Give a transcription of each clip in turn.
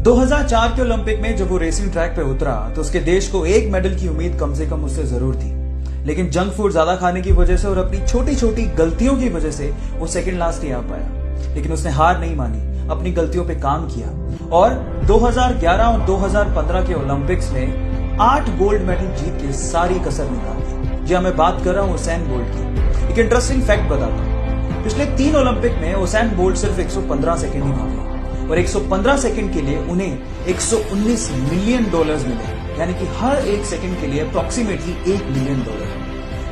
2004 के ओलंपिक में जब वो रेसिंग ट्रैक पे उतरा तो उसके देश को एक मेडल की उम्मीद कम से कम उससे जरूर थी, लेकिन जंक फूड ज्यादा खाने की वजह से और अपनी छोटी छोटी गलतियों की वजह से वो सेकंड लास्ट ही आ पाया। लेकिन उसने हार नहीं मानी, अपनी गलतियों पे काम किया और 2011 और 2015 के ओलंपिक्स में 8 गोल्ड मेडल जीत के सारी कसर निकाल दी। जी मैं बात कर रहा हूँ उसैन बोल्ट की। एक इंटरेस्टिंग फैक्ट बताता हूँ, पिछले 3 ओलंपिक में उसैन बोल्ट सिर्फ 115 सेकेंड ही भागे और 115 सेकंड के लिए उन्हें 119 मिलियन डॉलर्स मिले, यानी कि हर एक सेकंड के लिए अप्रोक्सीमेटली $1 मिलियन।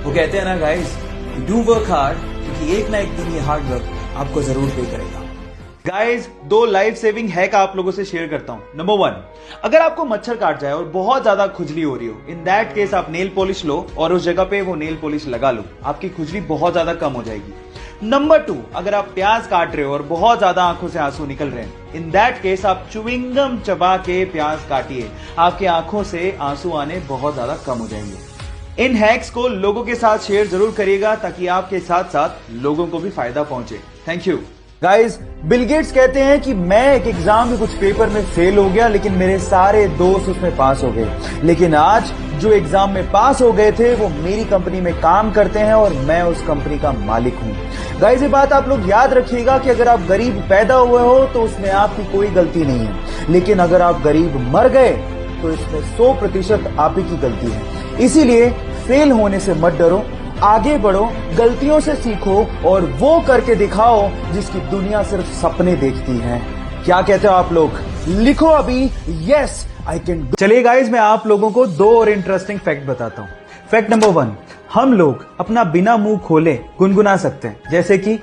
वो कहते हैं ना गाइस, डू वर्क हार्ड, क्योंकि एक ना एक दिन ये हार्ड वर्क आपको जरूर पे करेगा। गाइस 2 लाइफ सेविंग हैक आप लोगों से शेयर करता हूं। नंबर 1, अगर आपको मच्छर काट जाए और बहुत ज्यादा खुजली हो रही हो, इन दैट केस आप नेल पॉलिश लो और उस जगह पे वो नेल पॉलिश लगा लो, आपकी खुजली बहुत ज्यादा कम हो जाएगी। नंबर 2, अगर आप प्याज काट रहे हो और बहुत ज्यादा आंखों से आंसू निकल रहे हैं, इन दैट केस आप च्युइंगम चबा के प्याज काटिए, आपकी आंखों से आंसू आने बहुत ज्यादा कम हो जाएंगे। इन हैक्स को लोगों के साथ शेयर जरूर करिएगा ताकि आपके साथ साथ लोगों को भी फायदा पहुंचे। Thank you. Guys, Bill Gates कहते हैं कि मैं एक एग्जाम में कुछ पेपर में फेल हो गया, लेकिन मेरे सारे दोस्त उसमें पास हो गए। लेकिन आज जो एग्जाम में पास हो गए थे वो मेरी कंपनी में काम करते हैं और मैं उस कंपनी का मालिक हूं। गाइस, ये बात आप लोग याद रखिएगा कि अगर आप गरीब पैदा हुए हो तो उसमें आपकी कोई गलती नहीं है, लेकिन अगर आप गरीब मर गए तो इसमें 100% आप ही की गलती है। इसीलिए फेल होने से मत डरो, आगे बढ़ो, गलतियों से सीखो और वो करके दिखाओ जिसकी दुनिया सिर्फ सपने देखती है। क्या कहते हो आप लोग? लिखो अभी, यस आई कैन। चलिए गाइस, मैं आप लोगों को 2 और इंटरेस्टिंग फैक्ट बताता हूं। फैक्ट नंबर 1, हम लोग अपना बिना मुंह खोले गुनगुना सकते हैं, जैसे कि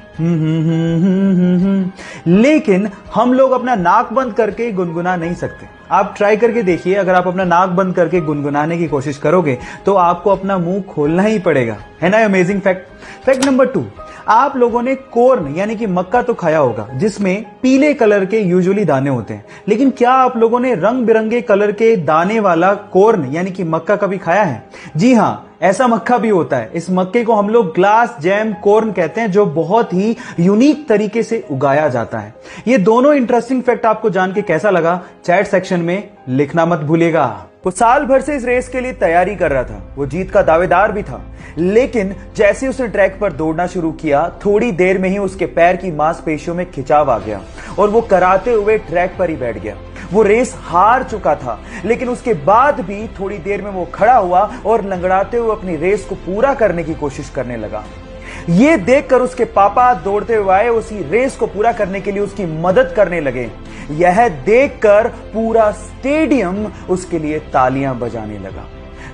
लेकिन हम लोग अपना नाक बंद करके गुनगुना नहीं सकते। आप ट्राई करके देखिए, अगर आप अपना नाक बंद करके गुनगुनाने की कोशिश करोगे तो आपको अपना मुंह खोलना ही पड़ेगा। है ना अमेजिंग फैक्ट? फैक्ट नंबर 2, आप लोगों ने कॉर्न यानी कि मक्का तो खाया होगा जिसमें पीले कलर के यूजुअली दाने होते हैं, लेकिन क्या आप लोगों ने रंग बिरंगे कलर के दाने वाला कॉर्न यानी कि मक्का कभी खाया है? जी हां, ऐसा मक्का भी होता है। इस मक्के को हम लोग ग्लास जैम कॉर्न कहते हैं, जो बहुत ही यूनिक तरीके से उगाया जाता है। ये दोनों इंटरेस्टिंग फैक्ट आपको जान के कैसा लगा, चैट सेक्शन में लिखना मत भूलिएगा। वो साल भर से इस रेस के लिए तैयारी कर रहा था, वो जीत का दावेदार भी था, लेकिन जैसे उसने ट्रैक पर दौड़ना शुरू किया, थोड़ी देर में ही उसके पैर की मांसपेशियों में खिंचाव आ गया और वो कराते हुए ट्रैक पर ही बैठ गया। वो रेस हार चुका था, लेकिन उसके बाद भी थोड़ी देर में वो खड़ा हुआ और लंगड़ाते हुए अपनी रेस को पूरा करने की कोशिश करने लगा। ये देखकर उसके पापा दौड़ते हुए आए, उसी रेस को पूरा करने के लिए उसकी मदद करने लगे। यह देखकर पूरा स्टेडियम उसके लिए तालियां बजाने लगा।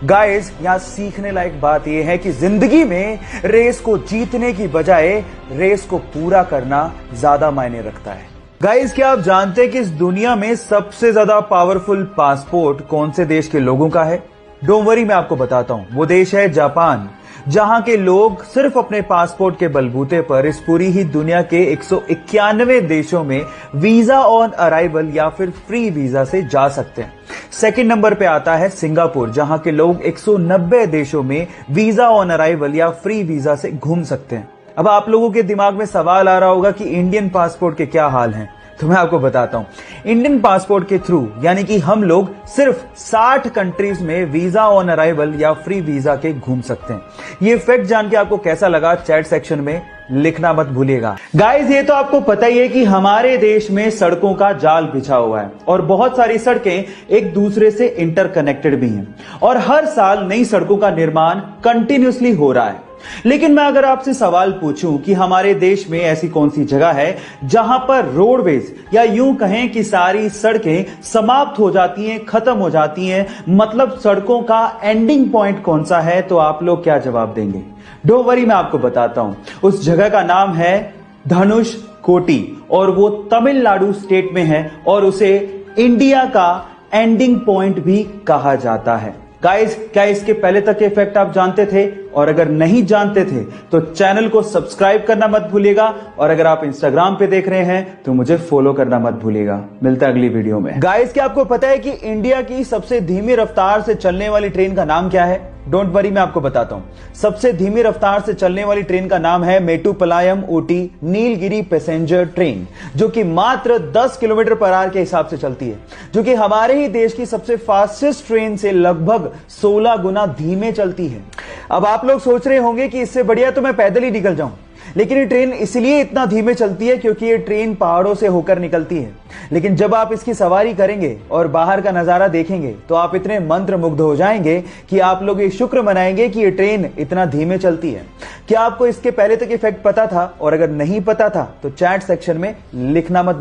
गाइस, यहां सीखने लायक बात यह है कि जिंदगी में रेस को जीतने की बजाय रेस को पूरा करना ज्यादा मायने रखता है। गाइस, क्या आप जानते हैं कि इस दुनिया में सबसे ज्यादा पावरफुल पासपोर्ट कौन से देश के लोगों का है? डोंट वरी, मैं आपको बताता हूं। वो देश है जापान, जहां के लोग सिर्फ अपने पासपोर्ट के बलबूते पर इस पूरी ही दुनिया के 191 देशों में वीजा ऑन अराइवल या फिर फ्री वीजा से जा सकते हैं। सेकंड नंबर पे आता है सिंगापुर, जहां के लोग 190 देशों में वीजा ऑन अराइवल या फ्री वीजा से घूम सकते हैं। अब आप लोगों के दिमाग में सवाल आ रहा होगा कि इंडियन पासपोर्ट के क्या हाल हैं, तो मैं आपको बताता हूं। इंडियन पासपोर्ट के थ्रू यानी कि हम लोग सिर्फ 60 कंट्रीज में वीजा ऑन अराइवल या फ्री वीजा के घूम सकते हैं। ये फैक्ट जान के आपको कैसा लगा, चैट सेक्शन में लिखना मत भूलिएगा। गाइस, ये तो आपको पता ही है कि हमारे देश में सड़कों का जाल बिछा हुआ है और बहुत सारी सड़कें एक दूसरे से इंटरकनेक्टेड भी हैं और हर साल नई सड़कों का निर्माण कंटिन्यूअसली हो रहा है। लेकिन मैं अगर आपसे सवाल पूछूं कि हमारे देश में ऐसी कौन सी जगह है जहां पर रोडवेज या यूं कहें कि सारी सड़कें समाप्त हो जाती हैं, खत्म हो जाती हैं, मतलब सड़कों का एंडिंग पॉइंट कौन सा है, तो आप लोग क्या जवाब देंगे? डोंट वरी, मैं आपको बताता हूं। उस जगह का नाम है धनुष कोटी और वो तमिलनाडु स्टेट में है और उसे इंडिया का एंडिंग पॉइंट भी कहा जाता है। गाइस, क्या इसके पहले तक के फैक्ट आप जानते थे? और अगर नहीं जानते थे तो चैनल को सब्सक्राइब करना मत भूलिएगा और अगर आप इंस्टाग्राम पे देख रहे हैं तो मुझे फॉलो करना मत भूलिएगा। मिलता है अगली वीडियो में। गाइस, क्या आपको पता है कि इंडिया की सबसे धीमी रफ्तार से चलने वाली ट्रेन का नाम क्या है? डोंट वरी, मैं आपको बताता हूं। सबसे धीमी रफ्तार से चलने वाली ट्रेन का नाम है मेट्टुपालयम ऊटी नीलगिरी पैसेंजर ट्रेन, जो कि मात्र 10 किलोमीटर पर आवर के हिसाब से चलती है, जो कि हमारे ही देश की सबसे फास्टेस्ट ट्रेन से लगभग 16 गुना धीमे चलती है। अब आप लोग सोच रहे होंगे कि इससे बढ़िया तो मैं पैदल ही निकल जाऊं, लेकिन ये ट्रेन इसलिए इतना धीमे चलती है क्योंकि ये ट्रेन पहाड़ों से होकर निकलती है। लेकिन जब आप इसकी सवारी करेंगे और बाहर का नजारा देखेंगे तो आप इतने मंत्रमुग्ध हो जाएंगे कि आप लोग ये शुक्र मनाएंगे कि ये ट्रेन इतना धीमे चलती है। क्या आपको इसके पहले तक इफेक्ट पता था? और अगर नहीं पता था तो चैट सेक्शन में लिखना मत